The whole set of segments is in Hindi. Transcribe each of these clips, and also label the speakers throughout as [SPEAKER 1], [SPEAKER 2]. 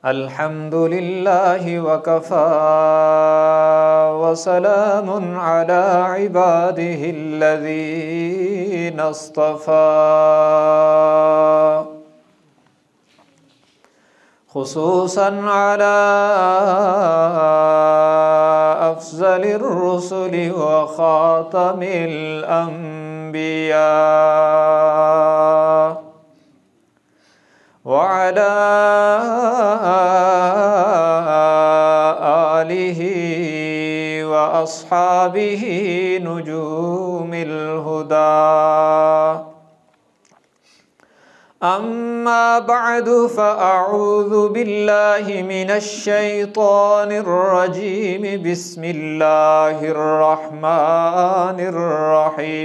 [SPEAKER 1] अल्हम्दुलिल्लाहि वकफ़ा वसलामुन अला इबादिहिल्लज़ीना इस्तफ़ा खुसूसन अला अफ़ज़लिर रुसुलि व ख़ातमिल अंबिया व अला आलिहि व अस्हाबिहि नुजूमिल हुदा। अम्मा बअदु फ़अऊज़ु बिल्लाहि मिनश शैतानिर रजीम। बिस्मिल्लाहिर रहमानिर रहीम।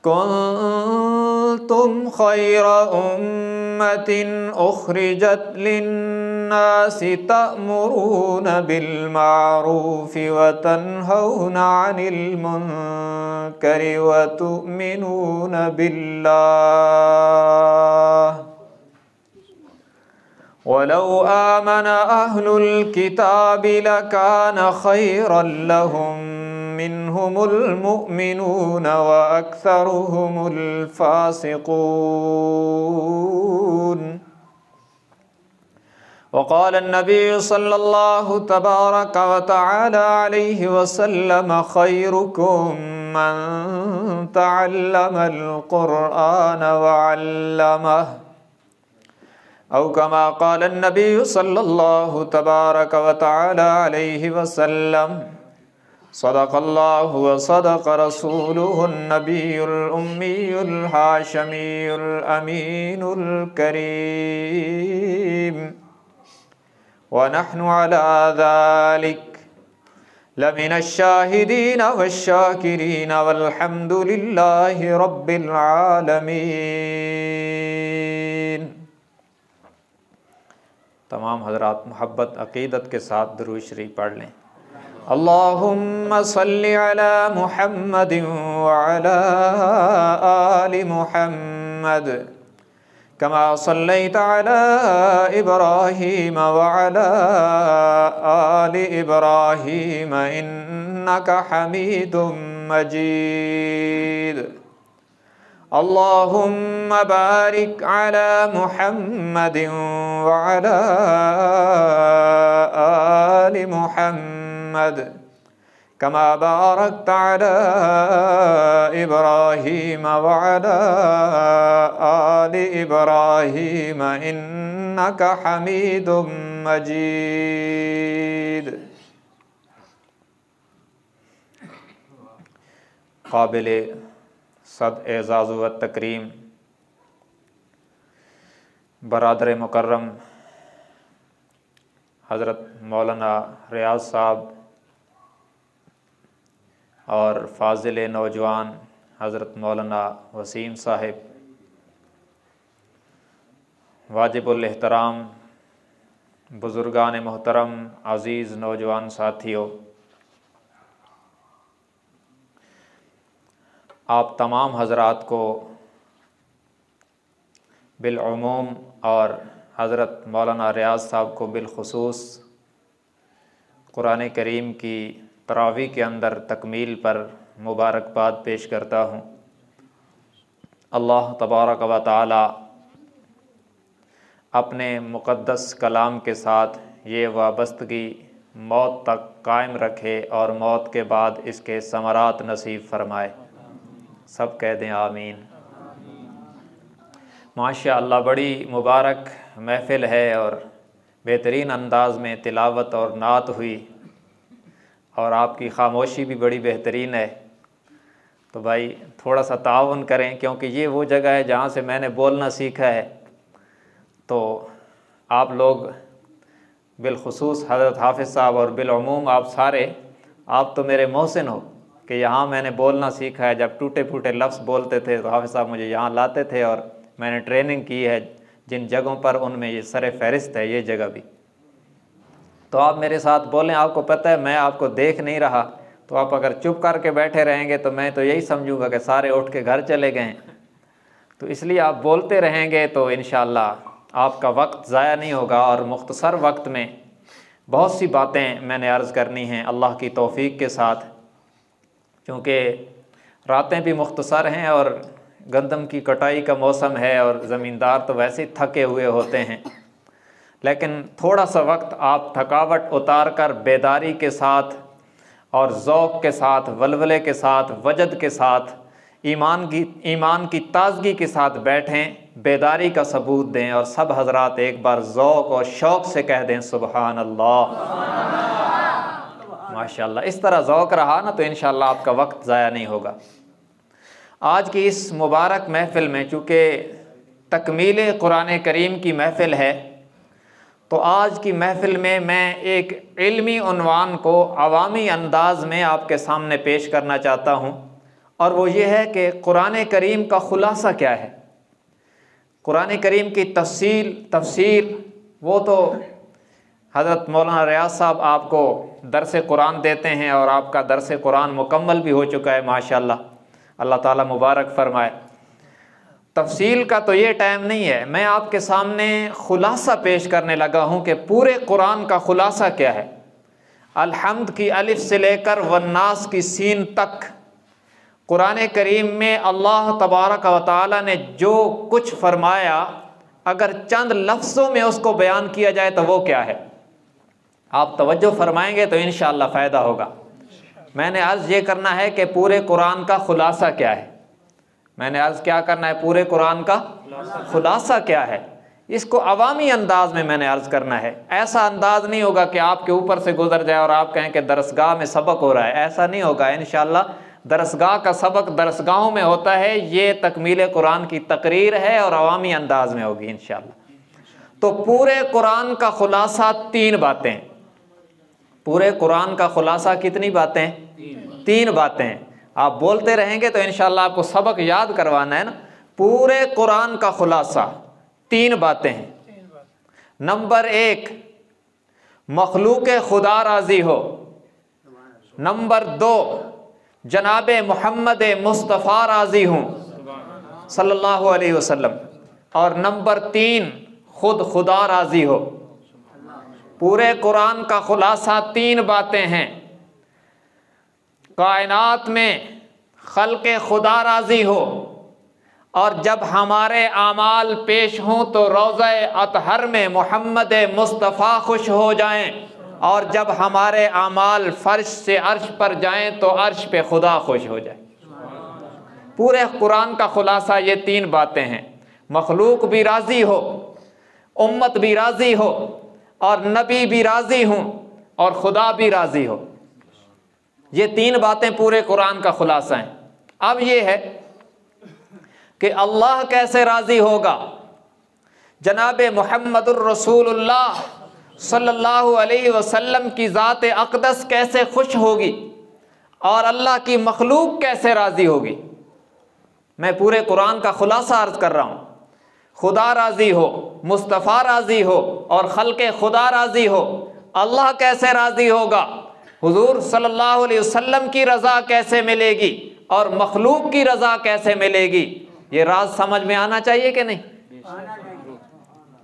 [SPEAKER 1] कुन्तुम खैरा उम्मतिन उखरिजत लिन्नासि तअमुरूना बिल मारूफि व तन्हौना अनिल मुनकरि व तु'मिनूना बिल्लाह। वलौ आमना अहलुल किताबि लकान खैरन लहुम मिनहुमुल मुमिनून व अक्सरुहुमुल फासिकून। वक़ाल अन्नबी सल्लल्लाहु तबारक व तआला अलैहि वसल्लम खैरुकुम मन तअल्लमल क़ुरआन व अल्लमह। औ कमा क़ाल अन्नबी सल्लल्लाहु तबारक व तआला अलैहि वसल्लम। सदक़ल्लाहु व सदक़ रसूलुहुन नबियुल उम्मियुल हाशिमियुल अमीनुल करीम। व नहनु अला ज़ालिक लमिनश शाहिदीन वश्शाकिरीन वल्हम्दुलिल्लाहि रब्बिल आलमीन। तमाम हज़रात मोहब्बत अक़ीदत के साथ दुरूद शरीफ पढ़ लें। अल्लाहुम्मा सल्लि अला मुहम्मदिन व अला आलि मुहम्मद कमा सल्लैता अला इब्राहीम व अला आलि इब्राहीम इन्नका हमीदुम मजीद। अल्लाहुम्मा बारिक अला मुहम्मदिन व अला आलि मुहम्मद कमा बारकता अला इब्राहीम व अला आलि इब्राहीम इन्नका हमीदुम मजीद। काबिल सद एज़ाज़ व तकरीम बरादर मुकर्रम हज़रत मौलाना रियाज़ साहब और फ़ाज़िल नौजवान हज़रत मौलाना वसीम साहिब, वाजिबुल एहतराम बुज़ुर्गान मोहतरम, अज़ीज़ नौजवान साथियों, आप तमाम हज़रात को बिलउमूम और हज़रत मौलाना रियाज़ साहब को बिलख़ुसूस क़ुरान करीम की तरावी के अंदर तकमील पर मुबारकबाद पेश करता हूँ। अल्लाह तबारक व तआला अपने मुक़द्दस कलाम के साथ ये वाबस्तगी मौत तक कायम रखे और मौत के बाद इसके समरात नसीब फरमाए। सब कह दें आमीन। माशाअल्लाह बड़ी मुबारक महफ़िल है और बेहतरीन अंदाज़ में तिलावत और नात हुई और आपकी ख़ामोशी भी बड़ी बेहतरीन है। तो भाई थोड़ा सा ताउन करें, क्योंकि ये वो जगह है जहाँ से मैंने बोलना सीखा है। तो आप लोग बिलख़ुसूस हज़रत हाफ़िज़ साहब और बिलउमूम आप सारे, आप तो मेरे मोहसिन हो कि यहाँ मैंने बोलना सीखा है। जब टूटे फूटे लफ्ज़ बोलते थे तो हाफ़िज़ साहब मुझे यहाँ लाते थे और मैंने ट्रेनिंग की है जिन जगहों पर, उनमें ये सर फहरिस्त है ये जगह भी। तो आप मेरे साथ बोलें। आपको पता है मैं आपको देख नहीं रहा, तो आप अगर चुप करके बैठे रहेंगे तो मैं तो यही समझूंगा कि सारे उठ के घर चले गए। तो इसलिए आप बोलते रहेंगे तो इंशाअल्लाह आपका वक्त ज़ाया नहीं होगा और मुख्तसर वक्त में बहुत सी बातें मैंने अर्ज़ करनी हैं अल्लाह की तौफ़ीक़ के साथ, क्योंकि रातें भी मुख्तसर हैं और गंदम की कटाई का मौसम है और ज़मींदार तो वैसे ही थके हुए होते हैं। लेकिन थोड़ा सा वक्त आप थकावट उतार कर बेदारी के साथ और ज़ौक़ के साथ, वलवले के साथ, वजद के साथ, ईमान की ताज़गी के साथ बैठें, बेदारी का सबूत दें और सब हज़रात एक बार ज़ौक़ और शौक़ से कह दें सुबहान अल्लाह, माशाअल्लाह। इस तरह ज़ौक़ रहा ना तो इंशाअल्लाह आपका वक्त ज़ाया नहीं होगा। आज की इस मुबारक महफ़िल में चूँकि तकमील कुरान करीम की महफ़िल है, तो आज की महफ़िल में मैं एक इल्मी उन्वान को अवामी अंदाज़ में आपके सामने पेश करना चाहता हूँ, और वो ये है कि कुरान करीम का ख़ुलासा क्या है। कुरान करीम की तफसीर वो तो हज़रत मौलाना रियाज साहब आपको दरस कुरान देते हैं और आपका दरस कुरान मुकम्मल भी हो चुका है माशाअल्लाह, अल्लाह ताला मुबारक फरमाए। तफसील का तो ये टाइम नहीं है, मैं आपके सामने ख़ुलासा पेश करने लगा हूँ कि पूरे कुरान का ख़ुलासा क्या है। अल-हम्द की अलिफ से लेकर वन्नास की सीन तक कुरान करीम में अल्लाह तबारक व तआला ने जो कुछ फरमाया, अगर चंद लफ्ज़ों में उसको बयान किया जाए तो वो क्या है। आप तवज्जो फरमाएंगे तो इंशाअल्लाह फ़ायदा होगा। मैंने अर्ज़ ये करना है कि पूरे कुरान का ख़ुलासा क्या है। मैंने अर्ज़ क्या करना है, पूरे कुरान का ख़ुलासा क्या है, इसको अवामी अंदाज में मैंने अर्ज़ करना है। ऐसा अंदाज नहीं होगा कि आपके ऊपर से गुजर जाए और आप कहें कि दरसगाह में सबक हो रहा है, ऐसा नहीं होगा। इंशाअल्लाह दरसगाह का सबक दरसगाहों में होता है, ये तकमील कुरान की तकरीर है और अवामी अंदाज में होगी इंशाअल्लाह। तो पूरे कुरान का ख़ुलासा 3 बातें। पूरे कुरान का ख़ुलासा कितनी बातें? 3 बातें। आप बोलते रहेंगे तो इंशाअल्लाह आपको सबक याद करवाना है ना। पूरे कुरान का ख़ुलासा 3 बातें हैं। नंबर 1, मखलूक खुदा राज़ी हो। नंबर 2, जनाब मोहम्मद मुस्तफ़ा राज़ी हूँ सल्लल्लाहु अलैहि वसल्लम। और नंबर 3, खुद खुदा राज़ी हो। पूरे कुरान का ख़ुलासा 3 बातें हैं। कायनात में खल्क़े खुदा राज़ी हो, और जब हमारे आमाल पेश हों तो रोज़े अतहर में मोहम्मद मुस्तफ़ा खुश हो जाएं, और जब हमारे आमाल फ़र्श से अर्श पर जाएं तो अर्श पे खुदा खुश हो जाए। पूरे कुरान का ख़ुलासा ये 3 बातें हैं। मखलूक भी राज़ी हो, उम्मत भी राज़ी हो, और नबी भी राज़ी हों, और खुदा भी राज़ी हो। ये 3 बातें पूरे कुरान का ख़ुलासा हैं। अब ये है कि अल्लाह कैसे राज़ी होगा, जनाब मुहम्मदुर रसूलुल्लाह सल्लल्लाहु अलैहि वसल्लम की ज़ात अक़दस कैसे खुश होगी, और अल्लाह की मखलूक कैसे राज़ी होगी। मैं पूरे कुरान का ख़ुलासा अर्ज़ कर रहा हूँ। खुदा राज़ी हो, मुस्तफ़ा राज़ी हो, और खल्क़े खुदा राज़ी हो। अल्लाह कैसे राज़ी होगा, हुज़ूर सल्लल्लाहु अलैहि वसल्लम की रज़ा कैसे मिलेगी, और मखलूक की रज़ा कैसे मिलेगी। ये राज समझ में आना चाहिए कि नहीं?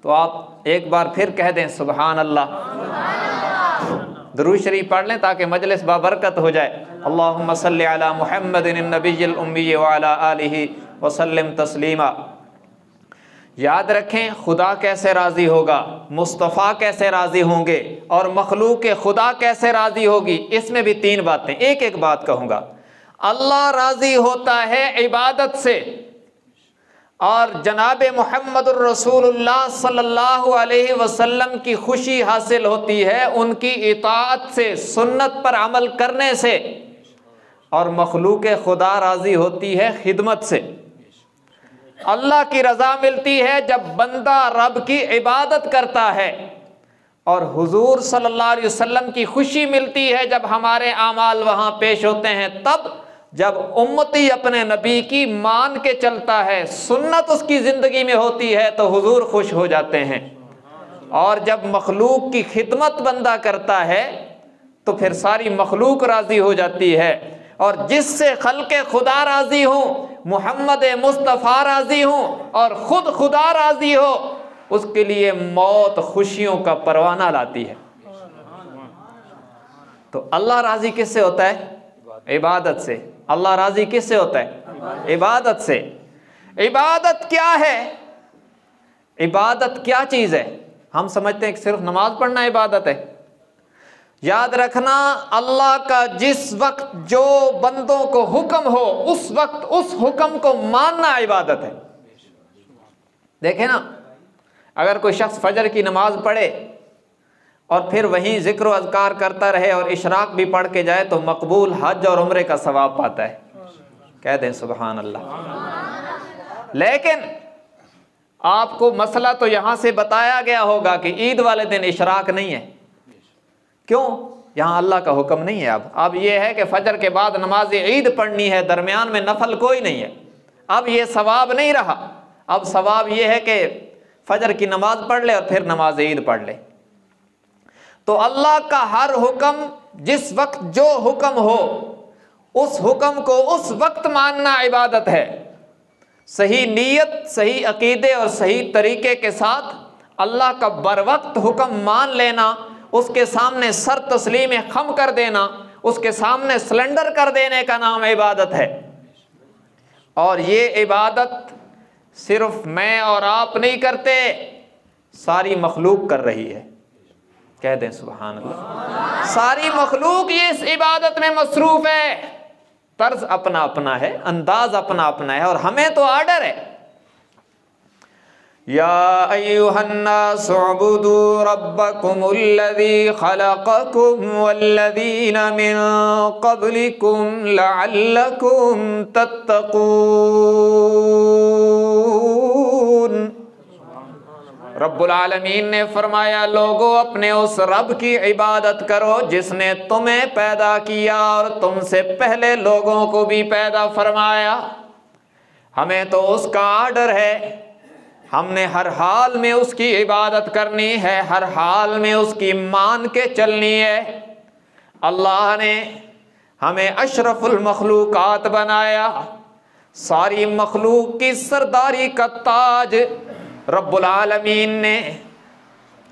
[SPEAKER 1] तो आप एक बार फिर कह दें सुबहान अल्लाह। दुरूद शरीफ पढ़ लें ताकि मजलिस बाबरकत हो जाए। अल्लाहुम्मा सल्लि अला मुहम्मदिन नबिय्यिल उम्मी व अला आलिहि व सल्लिम तस्लीमा। याद रखें, खुदा कैसे राज़ी होगा, मुस्तफ़ा कैसे राज़ी होंगे, और मखलूक खुदा कैसे राज़ी होगी। इसमें भी 3 बातें। एक एक बात कहूँगा। अल्लाह राज़ी होता है इबादत से, और जनाब मुहम्मदुर रसूलुल्लाह सल्लल्लाहु अलैहि वसल्लम की खुशी हासिल होती है उनकी इताअत से, सुन्नत पर अमल करने से। और मखलूक खुदा राज़ी होती है खिदमत से। अल्लाह की रज़ा मिलती है जब बंदा रब की इबादत करता है, और हुजूर सल्लल्लाहु अलैहि वसल्लम की खुशी मिलती है जब हमारे आमाल वहाँ पेश होते हैं। तब जब उम्मती अपने नबी की मान के चलता है, सुन्नत उसकी ज़िंदगी में होती है, तो हुजूर खुश हो जाते हैं। और जब मखलूक की खिदमत बंदा करता है तो फिर सारी मखलूक राज़ी हो जाती है। और जिससे खल्के खुदा राज़ी हो, मोहम्मद मुस्तफ़ा राज़ी हो और ख़ुद खुदा राज़ी हो, उसके लिए मौत खुशियों का परवाना लाती है। तो अल्लाह राज़ी किससे होता है? इबादत से। अल्लाह राज़ी किससे होता है? इबादत से। इबादत क्या है? इबादत क्या चीज़ है? हम समझते हैं कि सिर्फ नमाज पढ़ना इबादत है। याद रखना, अल्लाह का जिस वक्त जो बंदों को हुक्म हो उस वक्त उस हुक्म को मानना इबादत है। देखें ना, अगर कोई शख्स फजर की नमाज पढ़े और फिर वहीं जिक्र अज़कार करता रहे और इशराक भी पढ़ के जाए तो मकबूल हज और उम्रे का सवाब पाता है। कह दें सुबहान अल्लाह। लेकिन आपको मसला तो यहां से बताया गया होगा कि ईद वाले दिन इशराक नहीं है। क्यों? यहाँ अल्लाह का हुक्म नहीं है। अब ये है कि फजर के बाद नमाज ईद पढ़नी है, दरमियान में नफल कोई नहीं है। अब ये सवाब नहीं रहा। अब सवाब ये है कि फजर की नमाज पढ़ ले और फिर नमाज ईद पढ़ ले। तो अल्लाह का हर हुक्म, जिस वक्त जो हुक्म हो उस हुक्म को उस वक्त मानना इबादत है। सही नीयत, सही अकीदे और सही तरीके के साथ अल्लाह का बर वक्त हुक्म मान लेना, उसके सामने सर तस्लीम खम कर देना, उसके सामने सलेंडर कर देने का नाम इबादत है। और ये इबादत सिर्फ मैं और आप नहीं करते, सारी मखलूक कर रही है। कह दें सुभान अल्लाह। सारी मखलूक ये इस इबादत में मसरूफ है। तर्ज अपना अपना है, अंदाज अपना अपना है, और हमें तो आर्डर है, या अय्युहन्नास उअबुदू रब्बकुमुल्लज़ी खलक़कुम वल्लज़ीना मिन क़ब्लिकुम लअल्लकुम तत्तक़ून। रब्बुल आलमीन ने फरमाया, लोगों अपने उस रब की इबादत करो जिसने तुम्हें पैदा किया और तुमसे पहले लोगों को भी पैदा फरमाया। हमें तो उसका आर्डर है, हमने हर हाल में उसकी इबादत करनी है, हर हाल में उसकी मान के चलनी है। अल्लाह ने हमें अशरफुल मखलूकात बनाया, सारी मखलूक की सरदारी का ताज रब्बुल आलमीन ने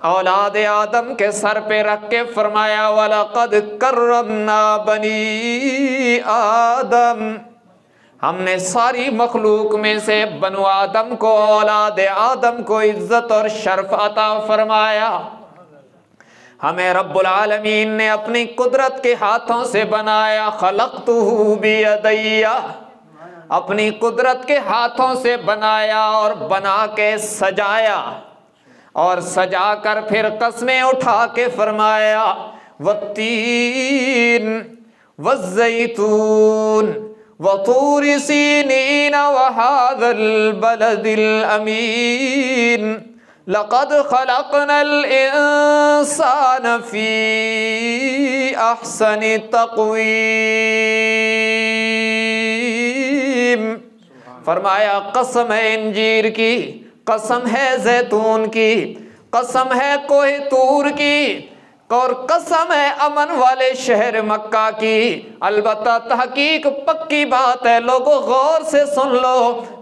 [SPEAKER 1] औलाद आदम के सर पे रख के फरमाया, वलक़द कर्रमना बनी आदम। हमने सारी मखलूक में से बनु आदम को, औलाद आदम को इज्जत और शर्फ अता फरमाया। हमें रब्बुल आलमीन ने अपनी कुदरत के हाथों से बनाया, खलक़तुहु बियदैया, अपनी कुदरत के हाथों से बनाया और बना के सजाया, और सजा कर फिर कसमें उठा के फरमाया, वत्तीन वज़्ज़ैतून वतूर सीनीन वहाज़ल बलदिल अमीन लक़द खलक़नल इंसान फ़ी अहसनि तक़वीम। फरमाया, कसम है इंजीर की, कसम है जैतून की, कसम है कोहे तूर की, और कसम है अमन वाले शहर मक्का की। अलबत्ता तहकीक पक्की बात है, लोगों गौर से सुन लो,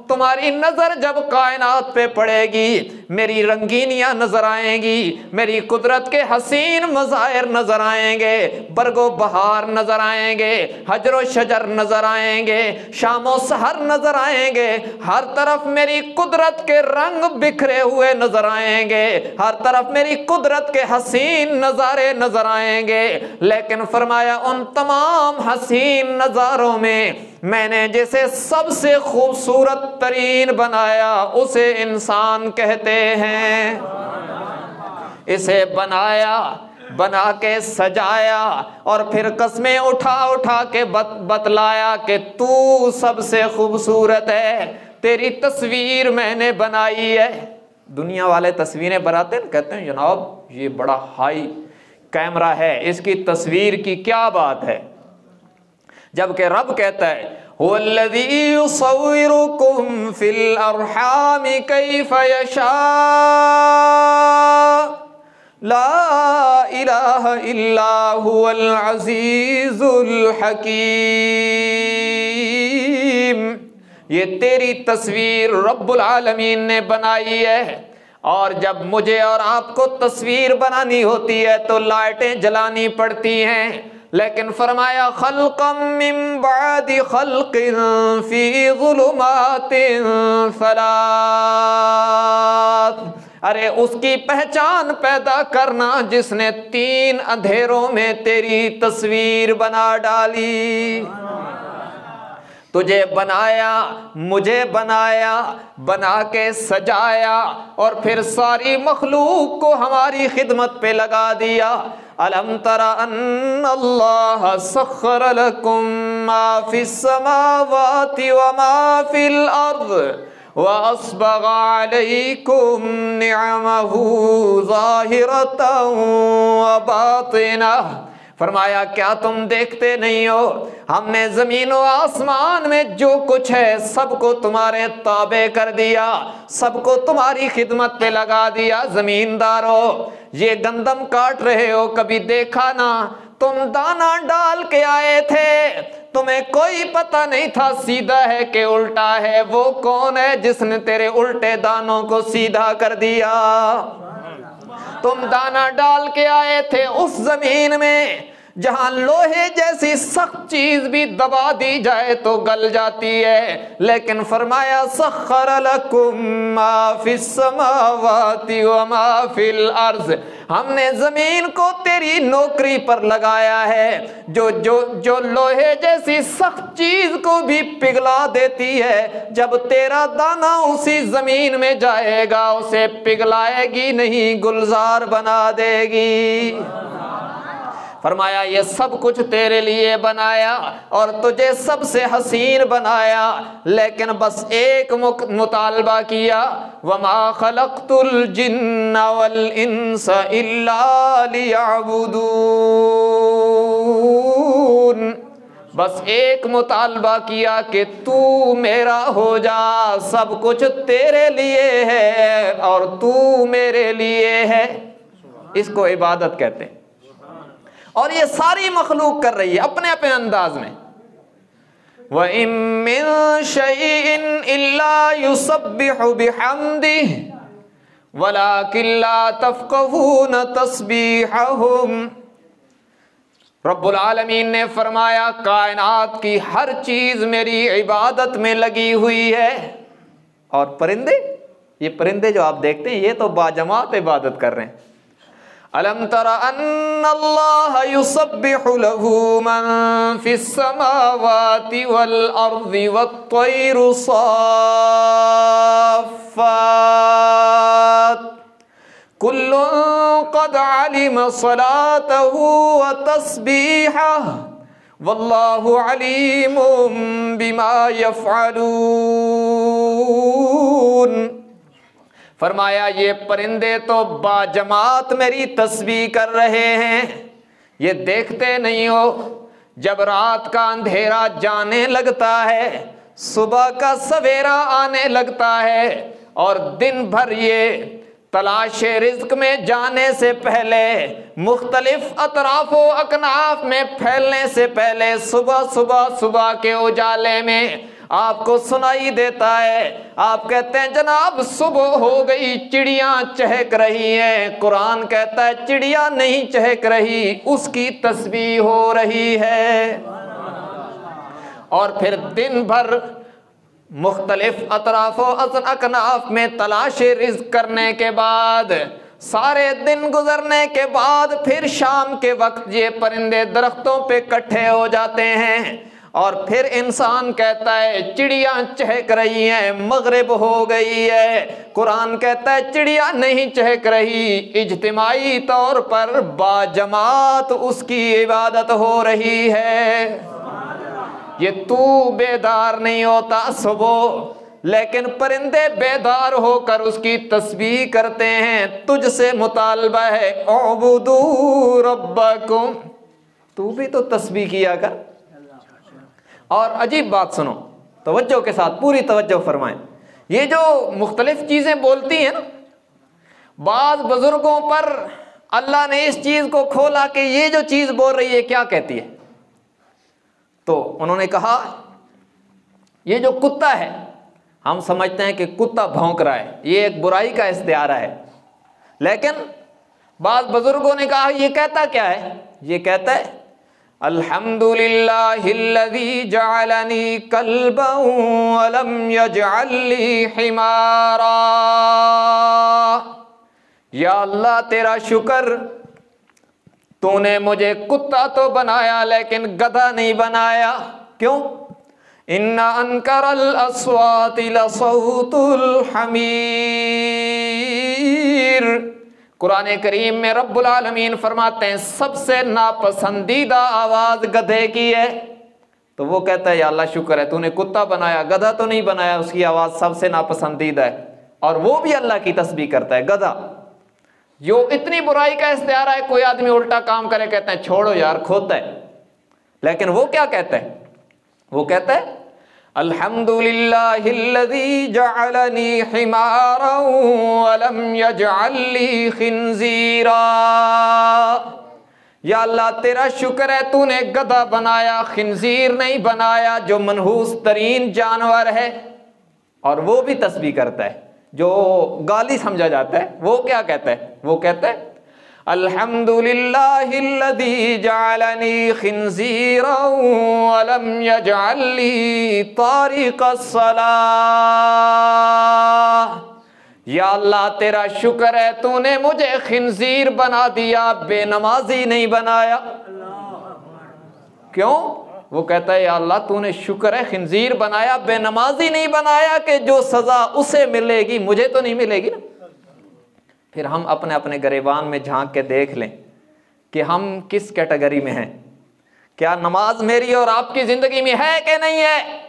[SPEAKER 1] तुम्हारी नजर जब कायनात पे पड़ेगी, मेरी रंगीनियां नजर आएंगी, मेरी कुदरत के हसीन मज़ाहिर नजर आएंगे, बरगो बहार नजर आएंगे, हजरो शजर नजर आएंगे, शामो सहर नजर आएंगे, हर तरफ मेरी कुदरत के रंग बिखरे हुए नजर आएंगे, हर तरफ मेरी कुदरत के हसीन नजारे नजर आएंगे। लेकिन फरमाया, उन तमाम हसीन नजारों में मैंने जिसे सबसे खूबसूरत तरीन बनाया उसे इंसान कहते हैं। इसे बनाया, बना के सजाया, और फिर कसमें उठा उठा के बतलाया कि तू सबसे खूबसूरत है, तेरी तस्वीर मैंने बनाई है। दुनिया वाले तस्वीरें बनाते हैं, कहते हैं जनाब ये बड़ा हाई कैमरा है, इसकी तस्वीर की क्या बात है, जबकि रब कहता है, हुवल्लज़ी युसव्विरुकुम फिल अरहाम कैफ़ यशा ला इलाहा इल्ला हुवल अज़ीज़ुल हकीम। ये तेरी तस्वीर रब्बुल आलमीन ने बनाई है, और जब मुझे और आपको तस्वीर बनानी होती है तो लाइटें जलानी पड़ती हैं, लेकिन फरमाया खल्क़म मिन बादि खल्क़िन फी ज़ुलुमातिन सलास। अरे उसकी पहचान पैदा करना जिसने 3 अंधेरों में तेरी तस्वीर बना डाली। तुझे बनाया, मुझे बनाया, बना के सजाया, और फिर सारी मखलूक को हमारी खिदमत पे लगा दिया। अलम तरा अन्नल्लाह सख्खर लकुम मा फिस समावाति व मा फिल अर्द व अस्बग़ अलैकुम निअमहु ज़ाहिरतन व बातिनह। फरमाया क्या तुम देखते नहीं हो, हमने जमीन और आसमान में जो कुछ है सबको तुम्हारे ताबे कर दिया, सबको तुम्हारी खिदमत पे लगा दिया। जमींदारों, ये गंदम काट रहे हो, कभी देखा ना? तुम दाना डाल के आए थे, तुम्हें कोई पता नहीं था सीधा है कि उल्टा है। वो कौन है जिसने तेरे उल्टे दानों को सीधा कर दिया? तुम दाना डाल के आए थे उस जमीन में जहां लोहे जैसी सख्त चीज भी दबा दी जाए तो गल जाती है, लेकिन फरमाया सख्खर लकुम मा फिस समावाति व मा फिल अर्ज़। हमने जमीन को तेरी नौकरी पर लगाया है, जो लोहे जैसी सख्त चीज को भी पिघला देती है। जब तेरा दाना उसी जमीन में जाएगा उसे पिघलाएगी नहीं, गुलजार बना देगी। फरमाया ये सब कुछ तेरे लिए बनाया और तुझे सबसे हसीन बनाया, लेकिन बस एक मुतालबा किया, वमा खलक़तुल जिन्ना वल इंसा इल्ला लियअबुदून। बस एक मुतालबा किया कि तू मेरा हो जा, सब कुछ तेरे लिए है और तू मेरे लिए है। इसको इबादत कहते हैं। और ये सारी मखलूक कर रही है अपने अपने अंदाज में। व इम मिन शैइन इल्ला युसब्बिहु बिहम्दिही वलाकिन ला तफ़क़हून तस्बीहहुम। रब्बुल आलमीन ने फरमाया कायनात की हर चीज मेरी इबादत में लगी हुई है। और परिंदे, ये परिंदे जो आप देखते हैं ये तो बाजमात इबादत कर रहे हैं। अलम तरा अन्नल्लाह युसब्बिहु लहू मन फिस समावाति वल अर्ज़ि वत्तैरु साफ़्फ़ात कुल्लुन क़द अलिम सलातहु व तस्बीहहु वल्लाहु अलीमुम बिमा यफ़अलून। फरमाया ये परिंदे तो बाजमात मेरी तस्बीह कर रहे हैं, ये देखते नहीं हो? जब रात का अंधेरा जाने लगता है, सुबह का सवेरा आने लगता है, और दिन भर ये तलाश रिज़्क़ में जाने से पहले, मुख्तलिफ अतराफ़ो अकनाफ में फैलने से पहले, सुबह के उजाले में आपको सुनाई देता है। आप कहते हैं जनाब सुबह हो गई, चिड़ियां चहक रही हैं। कुरान कहता है चिड़िया नहीं चहक रही, उसकी तस्बीह हो रही है। और फिर दिन भर मुख्तलिफ अतराफ़ो अकनाफ में तलाश रिज़्क़ करने के बाद, सारे दिन गुजरने के बाद, फिर शाम के वक्त ये परिंदे दरख्तों पे इकट्ठे हो जाते हैं। और फिर इंसान कहता है चिड़ियां चहक रही हैं, मगरिब हो गई है। कुरान कहता है चिड़िया नहीं चहक रही, इज्तिमाई तौर पर बाजमात उसकी इबादत हो रही है। ये तू बेदार नहीं होता सुबह, लेकिन परिंदे बेदार होकर उसकी तस्बीह करते हैं। तुझसे मुतालबा है उबुदू रब्बकुम, तू भी तो तस्बीह किया कर। और अजीब बात सुनो, तवज्जो के साथ, पूरी तवज्जो फरमाएं। ये जो मुख्तलिफ चीज़ें बोलती हैं ना, बाज़ बुजुर्गों पर अल्लाह ने इस चीज को खोला कि ये जो चीज बोल रही है क्या कहती है। तो उन्होंने कहा ये जो कुत्ता है, हम समझते हैं कि कुत्ता भौंक रहा है, ये एक बुराई का इस्तिआरा है, लेकिन बाद बुजुर्गों ने कहा ये कहता क्या है? ये कहता है अल्हम्दुलिल्लाहिल्लज़ी जअलनी कल्बन व लम यजअलनी हिमारा। या अल्लाह तेरा शुक्र, तूने मुझे कुत्ता तो बनाया लेकिन गधा नहीं बनाया। क्यों? इन्ना अनकरल अस्वाति लसौतुल हमीर। कुरान करीम में रब्बुल आलमीन फरमाते हैं सबसे नापसंदीदा आवाज गधे की है। तो वो कहता है या अल्लाह शुक्र है तूने कुत्ता बनाया, गधा तो नहीं बनाया, उसकी आवाज सबसे नापसंदीदा है। और वो भी अल्लाह की तस्बीह करता है गधा। जो इतनी बुराई का इस्तिआरा है, कोई आदमी उल्टा काम करे कहते हैं छोड़ो यार खोता है, लेकिन वो क्या कहता है? वो कहता है अल्हम्दुलिल्लाहिल्लज़ी जअलनी हिमारन व लम यजअलनी खिंजीरा। या अल्लाह तेरा शुक्र है तूने गधा बनाया, खिंजीर नहीं बनाया, जो मनहूस तरीन जानवर है। और वो भी तस्बीह करता है, जो गाली समझा जाता है। वो क्या कहता है? वो कहता है अल्हम्दुलिल्लाहिल्लज़ी जअलनी खिंजीरन व लम यजअलनी तारिक़स्सलाह। या अल्लाह तेरा शुक्र है तूने मुझे खिंजीर बना दिया, बेनमाजी नहीं बनाया। क्यों? वो कहता है या अल्लाह तूने शुक्र है खिंजीर बनाया, बेनमाजी नहीं बनाया कि जो सजा उसे मिलेगी मुझे तो नहीं मिलेगी ना। फिर हम अपने अपने गिरेबान में झांक के देख लें कि हम किस कैटेगरी में हैं। क्या नमाज मेरी और आपकी जिंदगी में है कि नहीं है?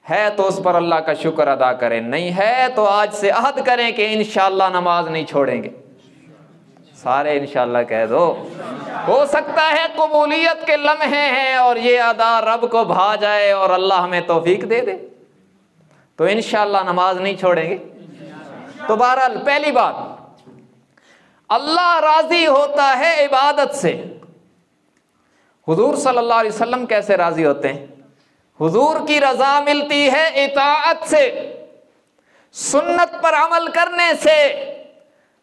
[SPEAKER 1] है तो उस पर अल्लाह का शुक्र अदा करें, नहीं है तो आज से अहद करें कि इंशाअल्लाह नमाज नहीं छोड़ेंगे। सारे इंशाअल्लाह कह दो। हो सकता है कबूलियत के लम्हे हैं और ये अदा रब को भा जाए और अल्लाह हमें तौफीक दे दे, तो इंशाअल्लाह नमाज नहीं छोड़ेंगे। तो बहरहाल पहली बात, अल्लाह राजी होता है इबादत से। हुजूर सल्लल्लाहु अलैहि वसल्लम कैसे राजी होते हैं? हुजूर की रजा मिलती है इताअत से, सुन्नत पर अमल करने से।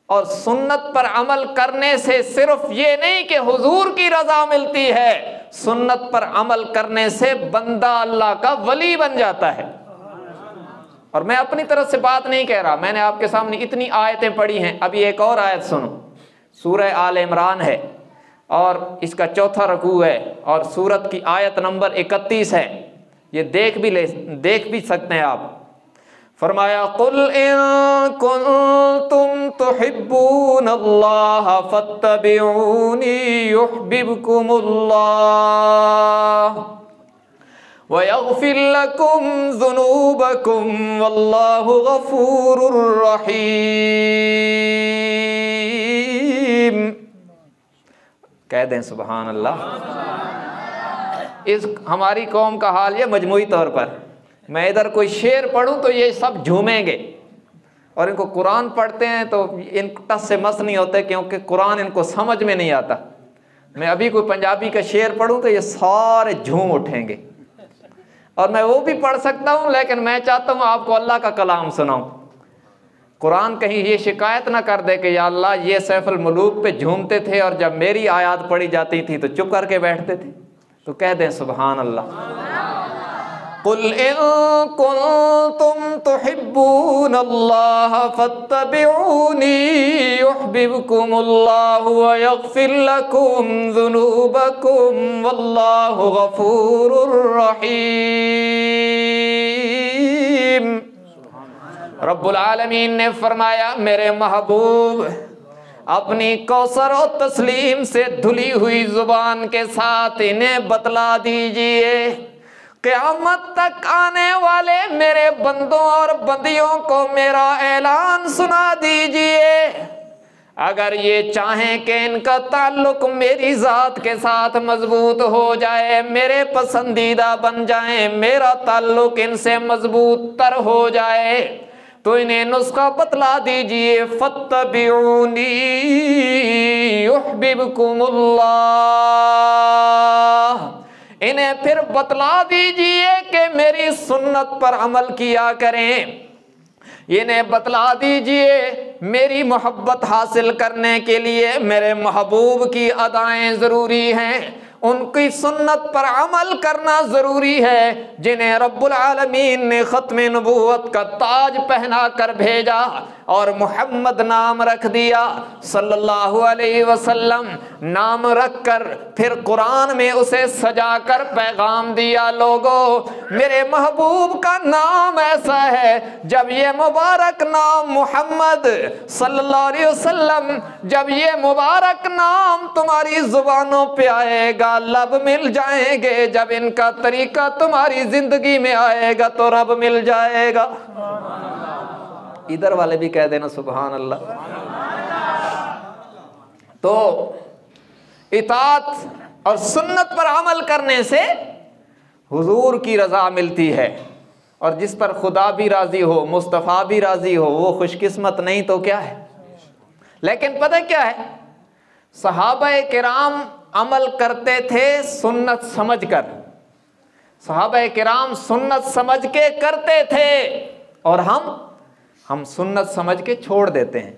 [SPEAKER 1] और सुन्नत पर अमल करने से सिर्फ ये नहीं कि हुजूर की रजा मिलती है, सुन्नत पर अमल करने से बंदा अल्लाह का वली बन जाता है। और मैं अपनी तरफ से बात नहीं कह रहा, मैंने आपके सामने इतनी आयतें पढ़ी हैं। अभी एक और आयत सुनो, सूरह आल इमरान है और इसका चौथा रकू है और सूरत की आयत नंबर 31 है। ये देख भी सकते हैं आप। फरमाया कुल इन कुंतुम तुहिब्बूनल्लाह फत्तबिऊनी युहब्बिबकुमुल्लाह व यग़फिर लकुम ज़ुनूबकुम वल्लाहु गफ़ूरुर रहीम। कह दें सुभान अल्लाह। इस हमारी कौम का हाल ये मजमूई तौर पर, मैं इधर कोई शेर पढ़ूं तो ये सब झूमेंगे, और इनको कुरान पढ़ते हैं तो इन टस से मस नहीं होते क्योंकि कुरान इनको समझ में नहीं आता। मैं अभी कोई पंजाबी का शेर पढ़ूं तो ये सारे झूम उठेंगे, और मैं वो भी पढ़ सकता हूं, लेकिन मैं चाहता हूं आपको अल्लाह का कलाम सुनाऊं। कुरान कहीं ये शिकायत ना कर दे कि या अल्लाह ये सैफुल मुलूक पे झूमते थे और जब मेरी आयत पढ़ी जाती थी तो चुप करके बैठते थे। तो कह दें सुभान अल्लाह। कुल इन कुंतुम तुहिब्बूनल्लाह फत्तबिऊनी युहब्बिबकुमुल्लाहु व यग़फिर लकुम ज़ुनूबकुम वल्लाहु गफ़ूरुर रहीम। रब्बुल आलमीन ने फरमाया मेरे महबूब अपनी कौसर और तस्लीम से धुली हुई जुबान के साथ इन्हें बतला दीजिए, क़यामत तक आने वाले मेरे बंदों और बंदियों को मेरा ऐलान सुना दीजिए। अगर ये चाहें कि इनका ताल्लुक मेरी ज़ात के साथ मजबूत हो जाए, मेरे पसंदीदा बन जाएं, मेरा ताल्लुक इनसे मजबूत तर हो जाए, तो इन्हें नुस्खा बतला दीजिए, फत्तबिऊनी युहब्बिबकुमुल्लाह। इन्हें फिर बतला दीजिए कि मेरी सुन्नत पर अमल किया करें। इन्हें बतला दीजिए मेरी मोहब्बत हासिल करने के लिए मेरे महबूब की अदाएं ज़रूरी हैं, उनकी सुन्नत पर अमल करना ज़रूरी है, जिन्हें रब्बुल आलमीन ने ख़त्म नबूवत का ताज पहना कर भेजा और मोहम्मद नाम रख दिया सल्लल्लाहु अलैहि वसल्लम। नाम रख कर फिर कुरान में उसे सजा कर पैगाम दिया, लोगों मेरे महबूब का नाम ऐसा है, जब ये मुबारक नाम मोहम्मद सल्लल्लाहु अलैहि वसल्लम, जब ये मुबारक नाम तुम्हारी ज़ुबानों पे आएगा लब मिल जाएंगे, जब इनका तरीका तुम्हारी जिंदगी में आएगा तो रब मिल जाएगा। इधर वाले भी कह देना सुभान अल्लाह। तो इताअत और सुन्नत पर अमल करने से हुजूर की रजा मिलती है, और जिस पर खुदा भी राजी हो, मुस्तफ़ा भी राजी हो, वो खुशकिस्मत नहीं तो क्या है। लेकिन पता क्या है, सहाबा किराम अमल करते थे सुन्नत समझकर, सहाबा किराम सुन्नत समझ के करते थे, और हम सुन्नत समझ के छोड़ देते हैं।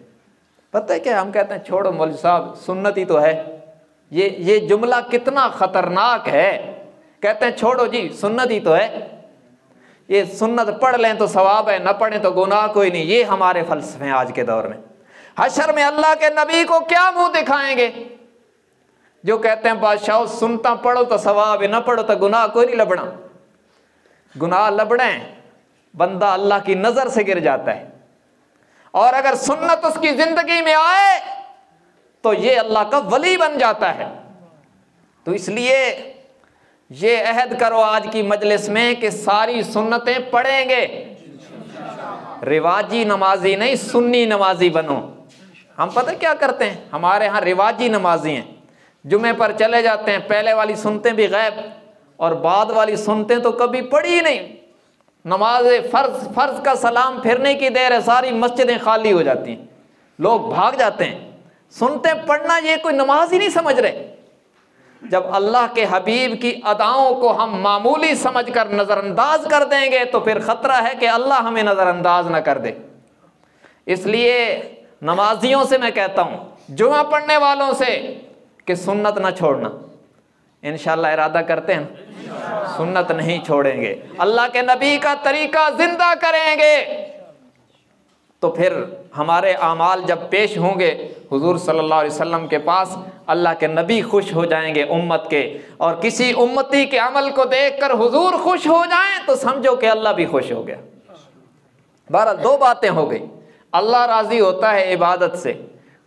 [SPEAKER 1] पता है क्या, हम कहते हैं छोड़ो मौलवी साहब सुन्नत ही तो है। ये जुमला कितना खतरनाक है। कहते हैं छोड़ो जी सुन्नत ही तो है, ये सुन्नत पढ़ लें तो सवाब है, न पढ़ें तो गुनाह कोई नहीं। ये हमारे फलसफे हैं आज के दौर में। हशर में अल्लाह के नबी को क्या मुंह दिखाएंगे जो कहते हैं बादशाह सुनता पढ़ो तो सवाब है, न पढ़ो तो गुनाह कोई नहीं लबड़ा। गुनाह लबड़े बंदा अल्लाह की नजर से गिर जाता है, और अगर सुन्नत उसकी जिंदगी में आए तो ये अल्लाह का वली बन जाता है। तो इसलिए ये अहद करो आज की मजलिस में कि सारी सुन्नतें पढ़ेंगे, रिवाजी नमाजी नहीं सुन्नी नमाजी बनो। हम पता क्या करते हैं, हमारे यहाँ रिवाजी नमाजी हैं, जुमे पर चले जाते हैं, पहले वाली सुनते भी गैब और बाद वाली सुनते तो कभी पढ़ी ही नहीं। नमाज फर्ज का सलाम फिरने की देर है, सारी मस्जिदें खाली हो जाती हैं, लोग भाग जाते हैं, सुनते पढ़ना ये कोई नमाज ही नहीं समझ रहे। जब अल्लाह के हबीब की अदाओं को हम मामूली समझकर नज़रअंदाज कर देंगे तो फिर ख़तरा है कि अल्लाह हमें नज़रअंदाज न कर दे। इसलिए नमाजियों से मैं कहता हूँ, जुमा पढ़ने वालों से कि सुन्नत न छोड़ना। इंशाअल्लाह इरादा करते हैं सुन्नत नहीं छोड़ेंगे, अल्लाह के नबी का तरीका जिंदा करेंगे, तो फिर हमारे आमाल जब पेश होंगे हुजूर सल्लल्लाहु अलैहि वसल्लम के पास, अल्लाह के नबी खुश हो जाएंगे उम्मत के, और किसी उम्मती के अमल को देखकर हुजूर खुश हो जाएं तो समझो कि अल्लाह भी खुश हो गया। बहरहाल दो बातें हो गई, अल्लाह राजी होता है इबादत से,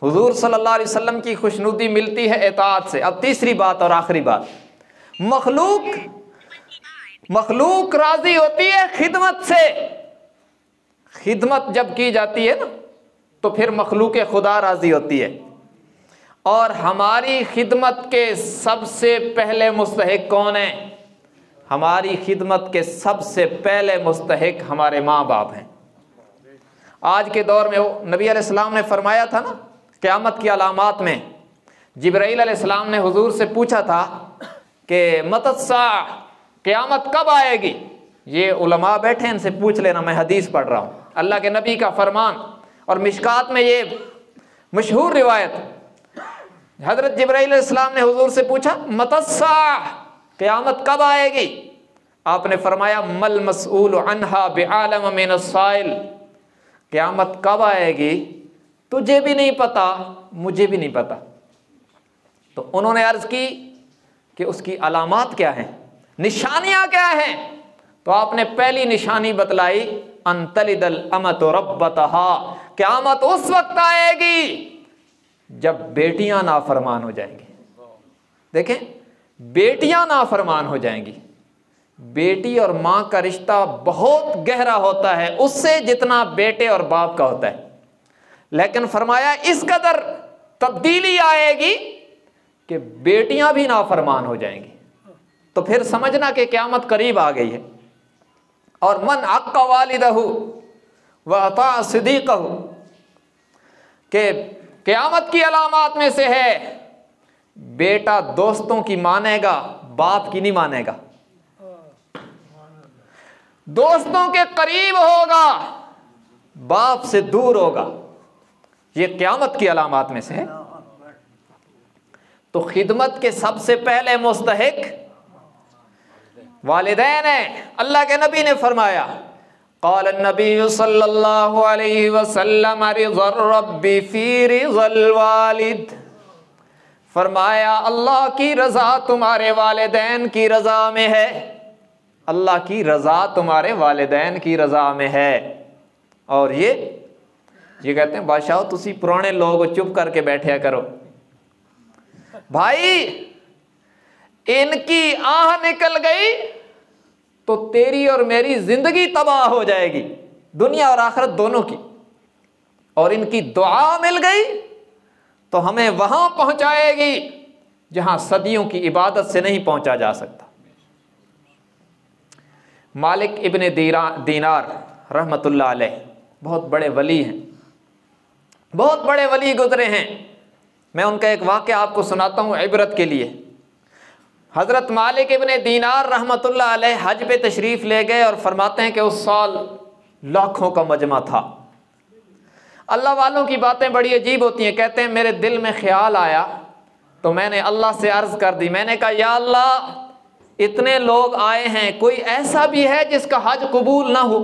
[SPEAKER 1] हुजूर सल्लल्लाहु अलैहि वसल्लम की खुशनुदी मिलती है इताअत से। अब तीसरी बात और आखिरी बात, मखलूक राजी होती है खिदमत से। खिदमत जब की जाती है ना तो फिर मखलूक खुदा राजी होती है, और हमारी खिदमत के सबसे पहले मुस्तहिक कौन है? हमारी खिदमत के सबसे पहले मुस्तहिक हमारे माँ बाप हैं। आज के दौर में वो नबी अलैहिस्सलाम ने फरमाया था ना, क़यामत की अलामात में जिब्राईल अलैहिस्सलाम ने हुजूर से पूछा था कि मतस्सा, क़यामत कब आएगी? ये उलमा बैठे इनसे पूछ लेना, मैं हदीस पढ़ रहा हूँ, अल्लाह के नबी का फरमान, और मिशकात में ये मशहूर रिवायत, हजरत जिब्राईल अलैहिस्सलाम ने हुजूर से पूछा मतस्सा, क़यामत कब आएगी? आपने फरमाया मल मसऊल अन्हा बिआलम मिनस साइल, क़यामत कब आएगी तुझे भी नहीं पता, मुझे भी नहीं पता। तो उन्होंने अर्ज़ की कि उसकी अलामात क्या हैं, निशानियाँ क्या हैं? तो आपने पहली निशानी बतलाई अंतलिदल अमत रब्बतहा, क़यामत उस वक्त आएगी जब बेटियां नाफरमान हो जाएंगी। देखें, बेटियां नाफरमान हो जाएंगी। बेटी और माँ का रिश्ता बहुत गहरा होता है, उससे जितना बेटे और बाप का होता है, लेकिन फरमाया इस कदर तब्दीली आएगी कि बेटियां भी नाफरमान हो जाएंगी। तो फिर समझना कि क़यामत करीब आ गई है। और मन अक्का वालिदहु व अता सिद्दीक़हु, के क़यामत की अलामात में से है बेटा दोस्तों की मानेगा, बाप की नहीं मानेगा। दोस्तों के करीब होगा, बाप से दूर होगा। ये क़यामत की अलामात में से है। तो खिदमत के सबसे पहले मुस्तहिक वालिदैन है। अल्लाह के नबी ने फरमाया, क़ाल नबी सल्लल्लाहु अलैहि वसल्लम रिज़र रब्बी फ़ी रिज़ल वालिद, फरमाया अल्लाह की रज़ा तुम्हारे वालिदैन की रज़ा में है। अल्लाह की रज़ा तुम्हारे वालिदैन की रज़ा में है। और ये कहते हैं बादशाह तुसी पुराने लोग चुप करके बैठा करो भाई, इनकी आह निकल गई तो तेरी और मेरी जिंदगी तबाह हो जाएगी, दुनिया और आखिरत दोनों की। और इनकी दुआ मिल गई तो हमें वहां पहुंचाएगी जहां सदियों की इबादत से नहीं पहुंचा जा सकता। मालिक इब्ने दीनार रहमतुल्लाह अलैह बहुत बड़े वली हैं, बहुत बड़े वली गुजरे हैं। मैं उनका एक वाक़या आपको सुनाता हूँ इबरत के लिए। हज़रत मालिक इब्ने दीनार रहमतुल्लाह अलैह हज पे तशरीफ़ ले गए और फरमाते हैं कि उस साल लाखों का मजमा था। अल्लाह वालों की बातें बड़ी अजीब होती हैं। कहते हैं मेरे दिल में ख्याल आया तो मैंने अल्लाह से अर्ज़ कर दी, मैंने कहा या अल्लाह इतने लोग आए हैं, कोई ऐसा भी है जिसका हज कबूल ना हो।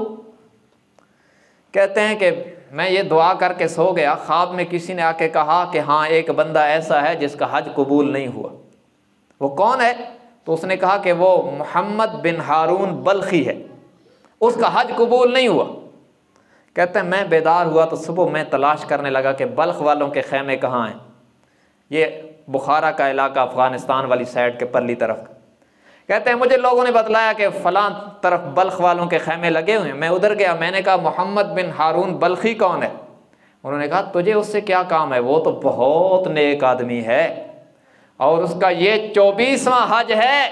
[SPEAKER 1] कहते हैं कि मैं ये दुआ करके सो गया, ख्वाब में किसी ने आके कहा कि हाँ एक बंदा ऐसा है जिसका हज कबूल नहीं हुआ। वो कौन है? तो उसने कहा कि वो मोहम्मद बिन हारून बल्खी है, उसका हज कबूल नहीं हुआ। कहते हैं मैं बेदार हुआ तो सुबह मैं तलाश करने लगा कि बल्ख वालों के खैमे कहाँ हैं। ये बुखारा का इलाका, अफ़गानिस्तान वाली साइड के परली तरफ। कहते हैं मुझे लोगों ने बतलाया कि फ़लाँ तरफ बल्ख वालों के खैमे लगे हुए हैं। मैं उधर गया, मैंने कहा मोहम्मद बिन हारून बल्खी कौन है? उन्होंने कहा तुझे उससे क्या काम है, वो तो बहुत नेक आदमी है और उसका ये 24वां हज है।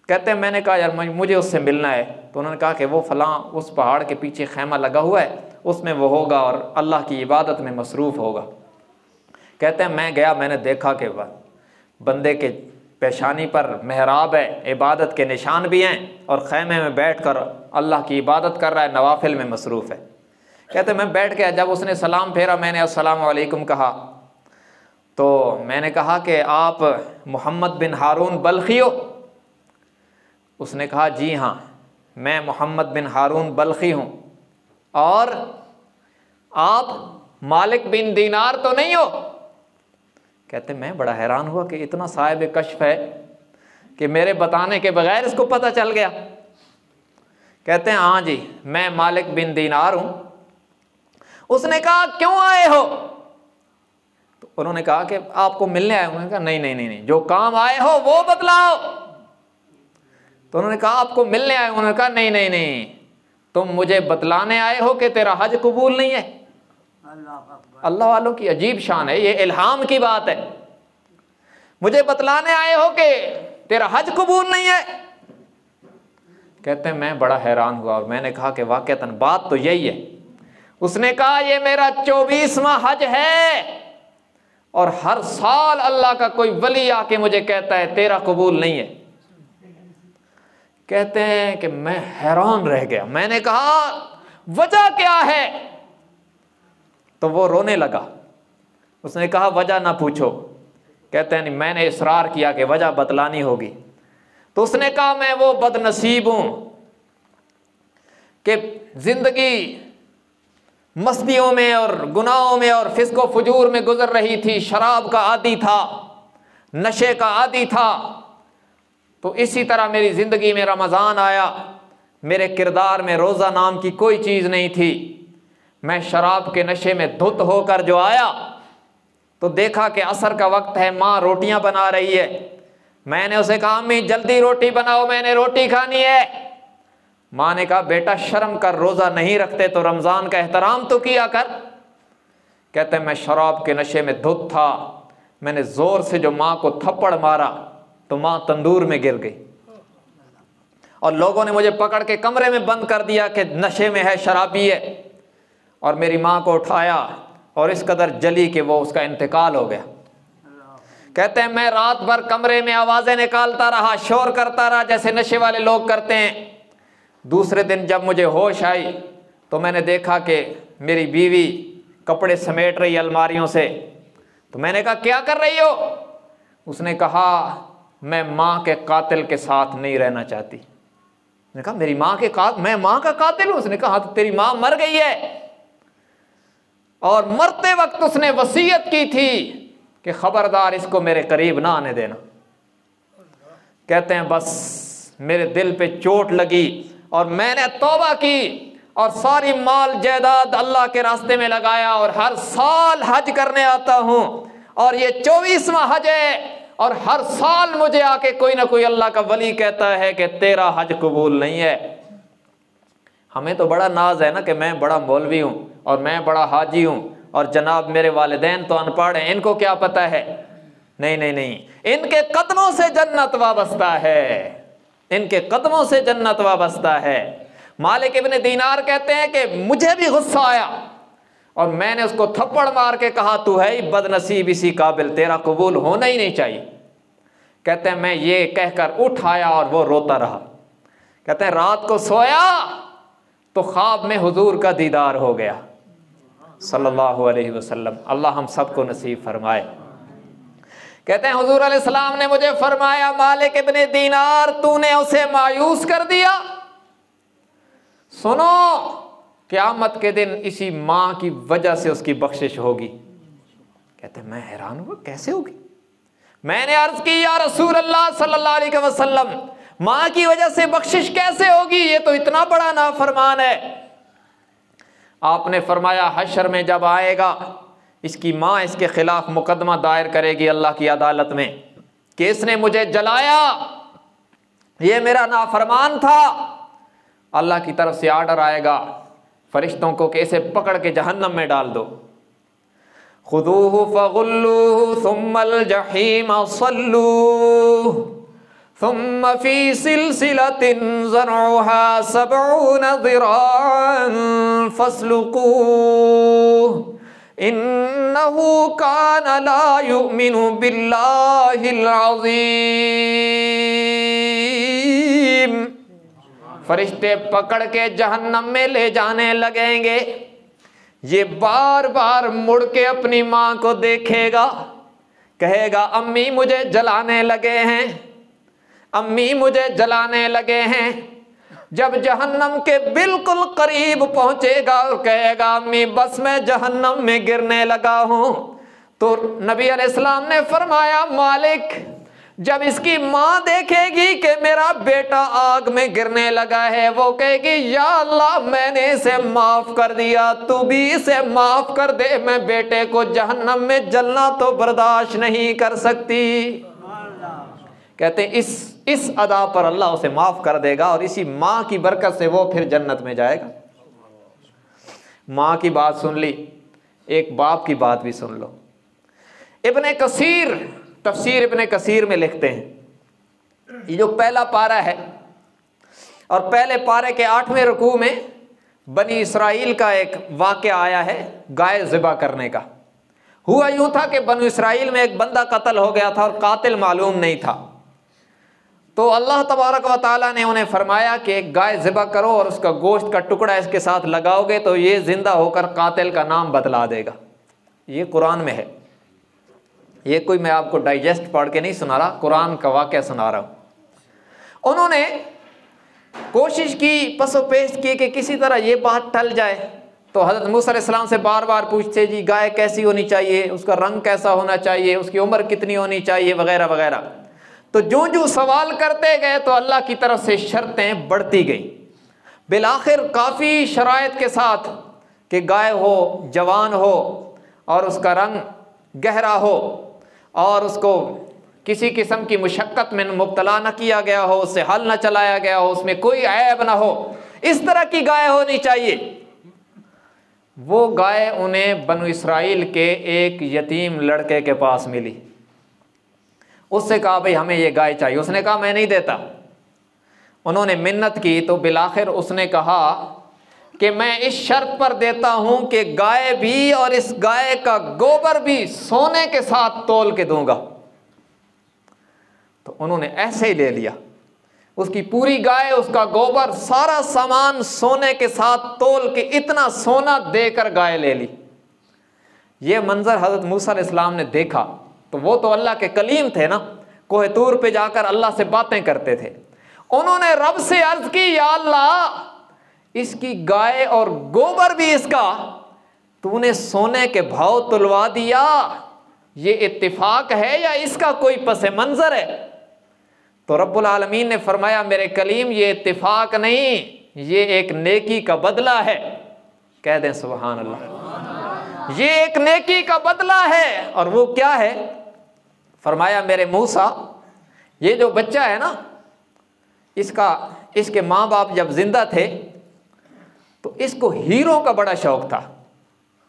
[SPEAKER 1] कहते हैं मैंने कहा यार मुझे उससे मिलना है। तो उन्होंने कहा कि वो फ़लाँ उस पहाड़ के पीछे खैमा लगा हुआ है, उसमें वो होगा और अल्लाह की इबादत में मसरूफ़ होगा। कहते हैं मैं गया, मैंने देखा कि बंदे के पेशानी पर मेहराब है, इबादत के निशान भी हैं और खैमे में बैठकर अल्लाह की इबादत कर रहा है, नवाफिल में मसरूफ़ है। कहते मैं बैठ गया, जब उसने सलाम फेरा मैंने अस्सलाम वालेकुम कहा तो मैंने कहा कि आप मोहम्मद बिन हारून बल्खी हो? उसने कहा जी हाँ मैं मोहम्मद बिन हारून बल्खी हूँ। और आप मालिक बिन दीनार तो नहीं हो? कहते मैं बड़ा हैरान हुआ कि इतना साहिब कश्फ है कि मेरे बताने के बगैर इसको पता चल गया। कहते हैं हाँ जी मैं मालिक बिन दीनार हूँ। उसने कहा क्यों आए हो? तो उन्होंने कहा कि आपको मिलने आए। उन्होंने कहा नहीं नहीं नहीं नहीं, जो काम आए हो वो बतलाओ। तो उन्होंने कहा आपको मिलने आए। उन्होंने कहा नहीं नहीं नहीं, तुम मुझे बतलाने आए हो कि तेरा हज कबूल नहीं है। अल्लाह वालों की अजीब शान है, ये इल्हाम की बात है। मुझे बतलाने आए हो कि तेरा हज कबूल नहीं है। कहते हैं मैं बड़ा हैरान हुआ और मैंने कहा कि वाकईतन बात तो यही है। उसने कहा ये मेरा 24वां हज है और हर साल अल्लाह का कोई वली आके मुझे कहता है तेरा कबूल नहीं है। कहते हैं कि मैं हैरान रह गया। मैंने कहा वजह क्या है? तो वो रोने लगा। उसने कहा वजह ना पूछो। कहते हैं नहीं, मैंने इसरार किया कि वजह बतलानी होगी। तो उसने कहा मैं वो बदनसीब हूं कि जिंदगी मस्तियों में और गुनाहों में और फिस्को फजूर में गुजर रही थी, शराब का आदी था, नशे का आदी था। तो इसी तरह मेरी ज़िंदगी में रमज़ान आया, मेरे किरदार में रोज़ा नाम की कोई चीज़ नहीं थी। मैं शराब के नशे में धुत होकर जो आया तो देखा कि असर का वक्त है, माँ रोटियां बना रही है। मैंने उसे कहा अम्मी जल्दी रोटी बनाओ, मैंने रोटी खानी है। माँ ने कहा बेटा शर्म कर, रोज़ा नहीं रखते तो रमज़ान का एहतराम तो किया कर। कहते मैं शराब के नशे में धुत था, मैंने ज़ोर से जो माँ को थप्पड़ मारा तो माँ तंदूर में गिर गई। और लोगों ने मुझे पकड़ के कमरे में बंद कर दिया कि नशे में है, शराबी है, और मेरी माँ को उठाया और इस कदर जली कि वो उसका इंतकाल हो गया। कहते हैं मैं रात भर कमरे में आवाज़ें निकालता रहा, शोर करता रहा जैसे नशे वाले लोग करते हैं। दूसरे दिन जब मुझे होश आई तो मैंने देखा कि मेरी बीवी कपड़े समेट रही अलमारियों से। तो मैंने कहा क्या कर रही हो? उसने कहा मैं माँ के कातिल के साथ नहीं रहना चाहती। मैंने कहा मेरी माँ के मैं माँ का कातिल हूँ? उसने कहा तो तेरी माँ मर गई है और मरते वक्त उसने वसीयत की थी कि खबरदार इसको मेरे करीब ना आने देना। कहते हैं बस मेरे दिल पे चोट लगी और मैंने तौबा की और सारी माल जायदाद अल्लाह के रास्ते में लगाया और हर साल हज करने आता हूँ और ये 24वां हज है और हर साल मुझे आके कोई ना कोई अल्लाह का वली कहता है कि तेरा हज कबूल नहीं है। हमें तो बड़ा नाज है ना कि मैं बड़ा मौलवी हूँ और मैं बड़ा हाजी हूँ और जनाब मेरे वालिदैन तो अनपढ़ हैं, इनको क्या पता है। नहीं नहीं नहीं, इनके कदमों से जन्नत वाबस्ता है, इनके कदमों से जन्नत वाबस्ता है। मालिक इब्न दीनार कहते हैं कि मुझे भी गुस्सा आया और मैंने उसको थप्पड़ मार के कहा तू है ही बदनसीब इसी काबिल, तेरा कबूल होना ही नहीं चाहिए। कहते हैं मैं ये कहकर उठ आया और वो रोता रहा। कहते हैं रात को सोया तो ख्वाब में हुजूर का दीदार हो गया सल्लल्लाहु अलैहि वसल्लम। अल्लाह हम सबको नसीब फरमाए। कहते हैं हुजूर अलैहिस्सलाम ने मुझे फरमाया मालिक इब्न दीनार तूने उसे मायूस कर दिया। सुनो क़यामत के दिन इसी माँ की वजह से उसकी बख्शिश होगी। कहते हैं मैं हैरान हुआ कैसे होगी। मैंने अर्ज की या रसूल अल्लाह सल्लल्लाहु अलैहि वसल्लम माँ की वजह से बख्शिश कैसे होगी, ये तो इतना बड़ा नाफरमान है। आपने फरमाया हशर में जब आएगा इसकी माँ इसके खिलाफ मुकदमा दायर करेगी अल्लाह की अदालत में कि इसने मुझे जलाया, ये मेरा नाफरमान था। अल्लाह की तरफ से आर्डर आएगा फरिश्तों को कि इसे पकड़ के जहन्नम में डाल दो। खुदूहु फगुल्लूहु सुम्मल जहीम सल्लूहु सुम्म फी सिलसिलतिन ज़रउहा सबऊन ज़िराअन फस्लुकूहु इन्नहु कान ला युमिनु बिल्लाहिल अज़ीम। फरिश्ते पकड़ के जहन्नम में ले जाने लगेंगे। ये बार बार मुड़ के अपनी माँ को देखेगा, कहेगा अम्मी मुझे जलाने लगे हैं, अम्मी मुझे जलाने लगे हैं। जब जहन्नम के बिल्कुल करीब पहुंचेगा और कहेगा अम्मी बस मैं जहन्नम में गिरने लगा हूं, तो नबी अलैहिस्सलाम ने फरमाया मालिक जब इसकी माँ देखेगी कि मेरा बेटा आग में गिरने लगा है, वो कहेगी या अल्लाह मैंने इसे माफ कर दिया, तू भी इसे माफ कर दे, मैं बेटे को जहन्नम में जलना तो बर्दाश्त नहीं कर सकती। कहते इस अदा पर अल्लाह उसे माफ कर देगा और इसी माँ की बरकत से वो फिर जन्नत में जाएगा। माँ की बात सुन ली, एक बाप की बात भी सुन लो। इब्ने कसीर तफसीर इब्ने कसीर में लिखते हैं ये जो पहला पारा है और पहले पारे के 8वें रुकू में बनी इसराइल का एक वाक़या आया है गाय ज़िबा करने का। हुआ यूं था कि बनी इसराइल में एक बंदा कत्ल हो गया था और कातिल मालूम नहीं था। तो अल्लाह तबारक व तआला ने उन्हें फरमाया कि एक गाय ज़िबा करो और उसका गोश्त का टुकड़ा इसके साथ लगाओगे तो ये जिंदा होकर कातिल का नाम बतला देगा। ये कुरान में है, ये कोई मैं आपको डाइजेस्ट पढ़ के नहीं सुना रहा, कुरान का वाक़या सुना रहा हूँ। उन्होंने कोशिश की, पसोपेश की कि किसी तरह ये बात टल जाए। तो हज़रत मूसा अलैहिस्सलाम से बार बार पूछते जी गाय कैसी होनी चाहिए, उसका रंग कैसा होना चाहिए, उसकी उम्र कितनी होनी चाहिए वगैरह वगैरह। तो जो जो सवाल करते गए तो अल्लाह की तरफ से शर्तें बढ़ती गई। बिलाखिर काफ़ी शराइत के साथ कि गाय हो, जवान हो और उसका रंग गहरा हो और उसको किसी किस्म की मुशक्क़त में मुब्तला न किया गया हो, उससे हल न चलाया गया हो, उसमें कोई ऐब ना हो, इस तरह की गाय होनी चाहिए। वो गाय उन्हें बनु इसराइल के एक यतीम लड़के के पास मिली। उससे कहा भाई हमें ये गाय चाहिए। उसने कहा मैं नहीं देता। उन्होंने मिन्नत की तो बिलाखिर उसने कहा कि मैं इस शर्त पर देता हूं कि गाय भी और इस गाय का गोबर भी सोने के साथ तोल के दूंगा। तो उन्होंने ऐसे ही ले लिया, उसकी पूरी गाय, उसका गोबर, सारा सामान सोने के साथ तोल के इतना सोना देकर गाय ले ली। ये मंजर हजरत मूसा अलैहिस्सलाम ने देखा तो वो तो अल्लाह के कलीम थे ना, कोह तूर पे जाकर अल्लाह से बातें करते थे। उन्होंने रब से अर्ज की, या अल्लाह इसकी गाय और गोबर भी इसका तूने सोने के भाव तुलवा दिया, ये इत्तिफाक है या इसका कोई पसे मंजर है? तो रब्बुल आलमीन ने फरमाया, मेरे कलीम ये इत्तिफाक नहीं, ये एक नेकी का बदला है। कह दें सुभान अल्लाह, ये एक नेकी का बदला है। और वो क्या है? फरमाया, मेरे मूसा ये जो बच्चा है ना, इसके माँ बाप जब जिंदा थे तो इसको हीरों का बड़ा शौक था।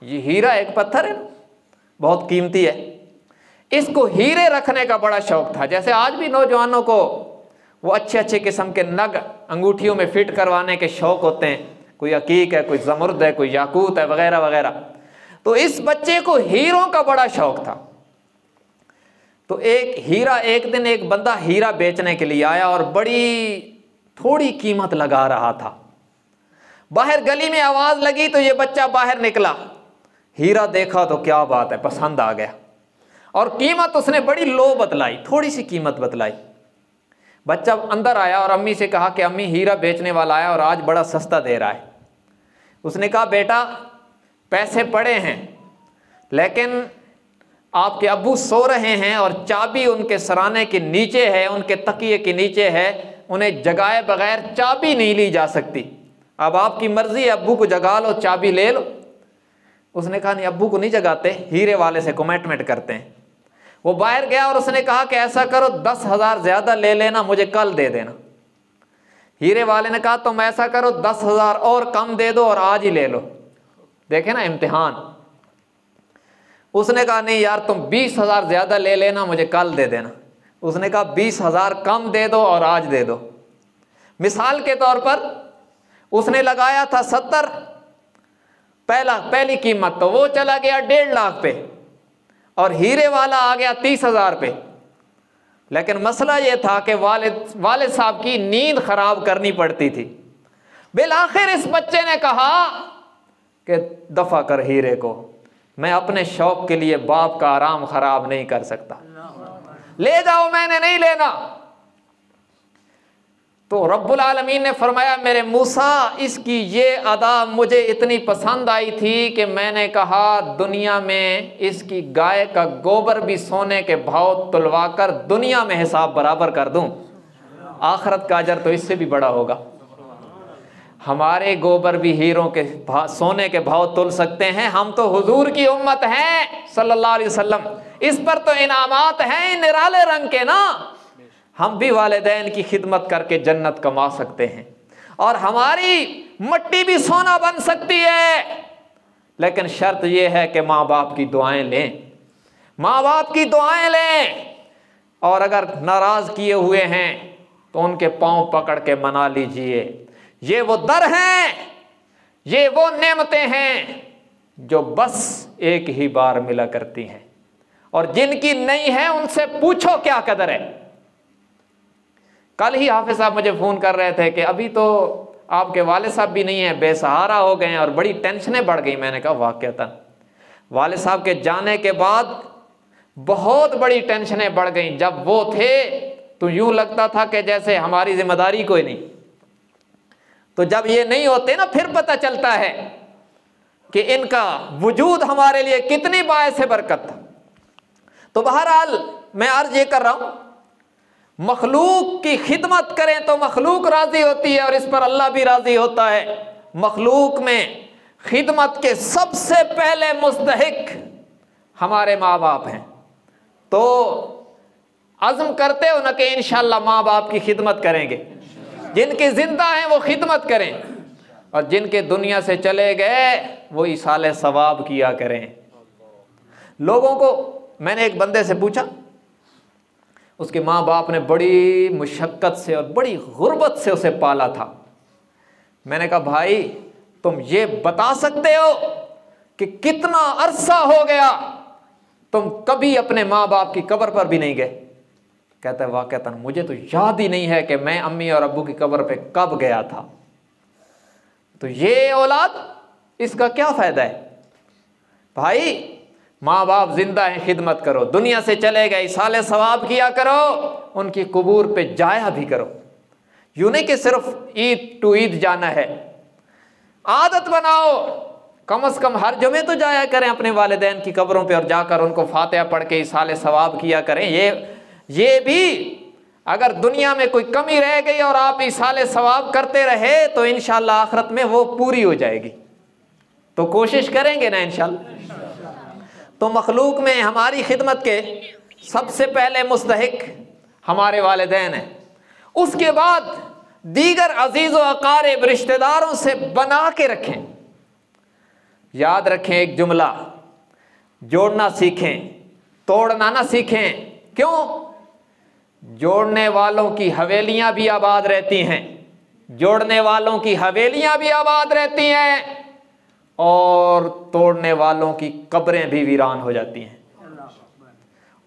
[SPEAKER 1] ये हीरा एक पत्थर है ना, बहुत कीमती है, इसको हीरे रखने का बड़ा शौक था। जैसे आज भी नौजवानों को वो अच्छे अच्छे किस्म के नग अंगूठियों में फिट करवाने के शौक होते हैं, कोई अकीक है, कोई जमुर्द है, कोई याकूत है, वगैरह वगैरह। तो इस बच्चे को हीरों का बड़ा शौक था। तो एक दिन एक बंदा हीरा बेचने के लिए आया और बड़ी थोड़ी कीमत लगा रहा था। बाहर गली में आवाज लगी तो ये बच्चा बाहर निकला, हीरा देखा तो क्या बात है, पसंद आ गया और कीमत उसने बड़ी लो बतलाई, थोड़ी सी कीमत बतलाई। बच्चा अंदर आया और अम्मी से कहा कि अम्मी हीरा बेचने वाला आया और आज बड़ा सस्ता दे रहा है। उसने कहा, बेटा पैसे पड़े हैं लेकिन आपके अब्बू सो रहे हैं और चाबी उनके सराने के नीचे है, उनके तकिए के नीचे है, उन्हें जगाए बगैर चाबी नहीं ली जा सकती। अब आपकी मर्जी है, अब्बू को जगा लो, चाबी ले लो। उसने कहा, नहीं अब्बू को नहीं जगाते, हीरे वाले से कमिटमेंट करते हैं। वो बाहर गया और उसने कहा कि ऐसा करो 10,000 ज्यादा ले लेना, मुझे कल दे देना। हीरे वाले ने कहा, तुम ऐसा करो 10,000 और कम दे दो और आज ही ले लो। देखे ना इम्तिहान। उसने कहा, नहीं यार तुम 20,000 ज्यादा ले लेना, मुझे कल दे देना। उसने कहा 20,000 कम दे दो और आज दे दो। मिसाल के तौर पर उसने लगाया था 70, पहली कीमत, तो वो चला गया 1.5 लाख पे और हीरे वाला आ गया 30,000 पे। लेकिन मसला ये था कि वालिद साहब की नींद खराब करनी पड़ती थी। बिलाखिर इस बच्चे ने कहा कि दफा कर हीरे को, मैं अपने शौक के लिए बाप का आराम खराब नहीं कर सकता, ले जाओ, मैंने नहीं लेना। तो रब्बुल आलमीन ने फरमाया, मेरे मूसा इसकी ये अदा मुझे इतनी पसंद आई थी कि मैंने कहा दुनिया में इसकी गाय का गोबर भी सोने के भाव तुलवा कर दुनिया में हिसाब बराबर कर दूं, आखिरत का अजर तो इससे भी बड़ा होगा। हमारे गोबर भी हीरों के सोने के भाव तुल सकते हैं। हम तो हुजूर की उम्मत हैं सल्लल्लाहु अलैहि वसल्लम, इस पर तो इनामात हैं निराले रंग के ना। हम भी वालिदैन की खिदमत करके जन्नत कमा सकते हैं और हमारी मट्टी भी सोना बन सकती है, लेकिन शर्त यह है कि माँ बाप की दुआएं लें, माँ बाप की दुआएं लें। और अगर नाराज किए हुए हैं तो उनके पांव पकड़ के मना लीजिए। ये वो दर हैं, ये वो नेमतें हैं जो बस एक ही बार मिला करती हैं, और जिनकी नहीं है उनसे पूछो क्या कदर है। कल ही हाफिज साहब मुझे फ़ोन कर रहे थे कि अभी तो आपके वालिद साहब भी नहीं है, बेसहारा हो गए हैं और बड़ी टेंशनें बढ़ गई। मैंने कहा वाक़तन वालिद साहब के जाने के बाद बहुत बड़ी टेंशनें बढ़ गई। जब वो थे तो यूं लगता था कि जैसे हमारी जिम्मेदारी कोई नहीं, तो जब ये नहीं होते ना फिर पता चलता है कि इनका वजूद हमारे लिए कितनी बायस बरकत था। तो बहरहाल मैं अर्ज ये कर रहा हूं, मखलूक की खिदमत करें तो मखलूक राजी होती है और इस पर अल्लाह भी राजी होता है। मखलूक में खिदमत के सबसे पहले मुस्तहिक हमारे माँ बाप हैं। तो अज़्म करते हो ना कि इंशाअल्लाह माँ बाप की खिदमत करेंगे। जिनके जिंदा हैं वो खिदमत करें और जिनके दुनिया से चले गए वो इसाले सवाब किया करें। लोगों को मैंने एक बंदे से पूछा, उसके माँ बाप ने बड़ी मुशक्क़त से और बड़ी गुर्बत से उसे पाला था। मैंने कहा भाई तुम ये बता सकते हो कि कितना अरसा हो गया तुम कभी अपने माँ बाप की कब्र पर भी नहीं गए? कहता है वाक़अतन मुझे तो याद ही नहीं है कि मैं अम्मी और अब्बू की कब्र पे कब गया था। तो ये औलाद, इसका क्या फ़ायदा है? भाई माँ बाप जिंदा हैं, खिदमत करो, दुनिया से चले गए, साले सवाब किया करो, उनकी कबूर पे जाया भी करो। यूँ नहीं कि सिर्फ ईद टू ईद जाना है, आदत बनाओ, कम से कम हर जुमे तो जाया करें अपने वालिदैन की कब्रों पे और जाकर उनको फातिहा पढ़ के साले सवाब किया करें। ये भी अगर दुनिया में कोई कमी रह गई और आप इसाले सवाब करते रहे तो इंशाअल्लाह आखिरत में वो पूरी हो जाएगी। तो कोशिश करेंगे ना इंशाअल्लाह। तो मखलूक में हमारी खिदमत के सबसे पहले मुस्तहिक हमारे वालिदैन हैं, उसके बाद दीगर अजीज़ व अकारिब रिश्तेदारों से बना के रखें। याद रखें एक जुमला, जोड़ना सीखें, तोड़ना ना सीखें। क्यों? जोड़ने वालों की हवेलियां भी आबाद रहती हैं, जोड़ने वालों की हवेलियां भी आबाद रहती हैं और तोड़ने वालों की कब्रें भी वीरान हो जाती हैं।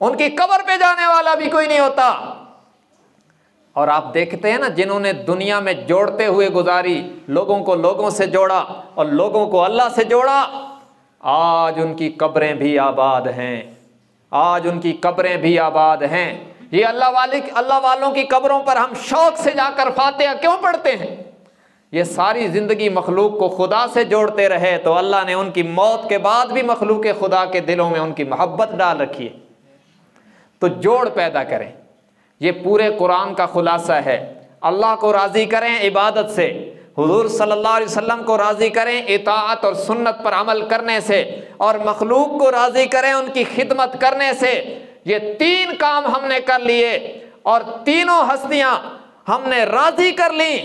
[SPEAKER 1] उनकी कब्र पे जाने वाला भी कोई नहीं होता। और आप देखते हैं ना, जिन्होंने दुनिया में जोड़ते हुए गुजारी, लोगों को लोगों से जोड़ा और लोगों को अल्लाह से जोड़ा, आज उनकी कब्रें भी आबाद हैं, आज उनकी कब्रें भी आबाद हैं। ये अल्लाह वालों की कब्रों पर हम शौक से जाकर फातिहा क्यों पढ़ते हैं? ये सारी ज़िंदगी मखलूक को खुदा से जोड़ते रहे तो अल्लाह ने उनकी मौत के बाद भी मखलूक खुदा के दिलों में उनकी मोहब्बत डाल रखी है। तो जोड़ पैदा करें, ये पूरे कुरान का खुलासा है। अल्लाह को राज़ी करें इबादत से, हुजूर सल्लल्लाहु अलैहि वसल्लम को राज़ी करें इताअत और सुन्नत पर अमल करने से, और मखलूक को राज़ी करें उनकी खिदमत करने से। ये तीन काम हमने कर लिए और तीनों हस्तियां हमने राज़ी कर ली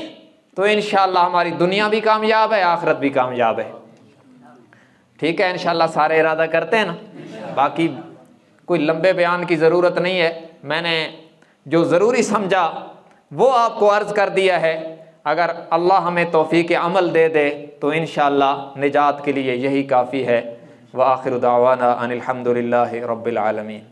[SPEAKER 1] तो इंशाअल्लाह हमारी दुनिया भी कामयाब है, आखिरत भी कामयाब है। ठीक है, इंशाअल्लाह सारे इरादा करते हैं ना। बाकी कोई लंबे बयान की ज़रूरत नहीं है, मैंने जो ज़रूरी समझा वो आपको अर्ज़ कर दिया है। अगर अल्लाह हमें तौफीक अमल दे दे तो इंशाअल्लाह निजात के लिए यही काफ़ी है। व आखिर दावाना अनिल हम्दुलिल्लाहि रब्बिल आलमीन।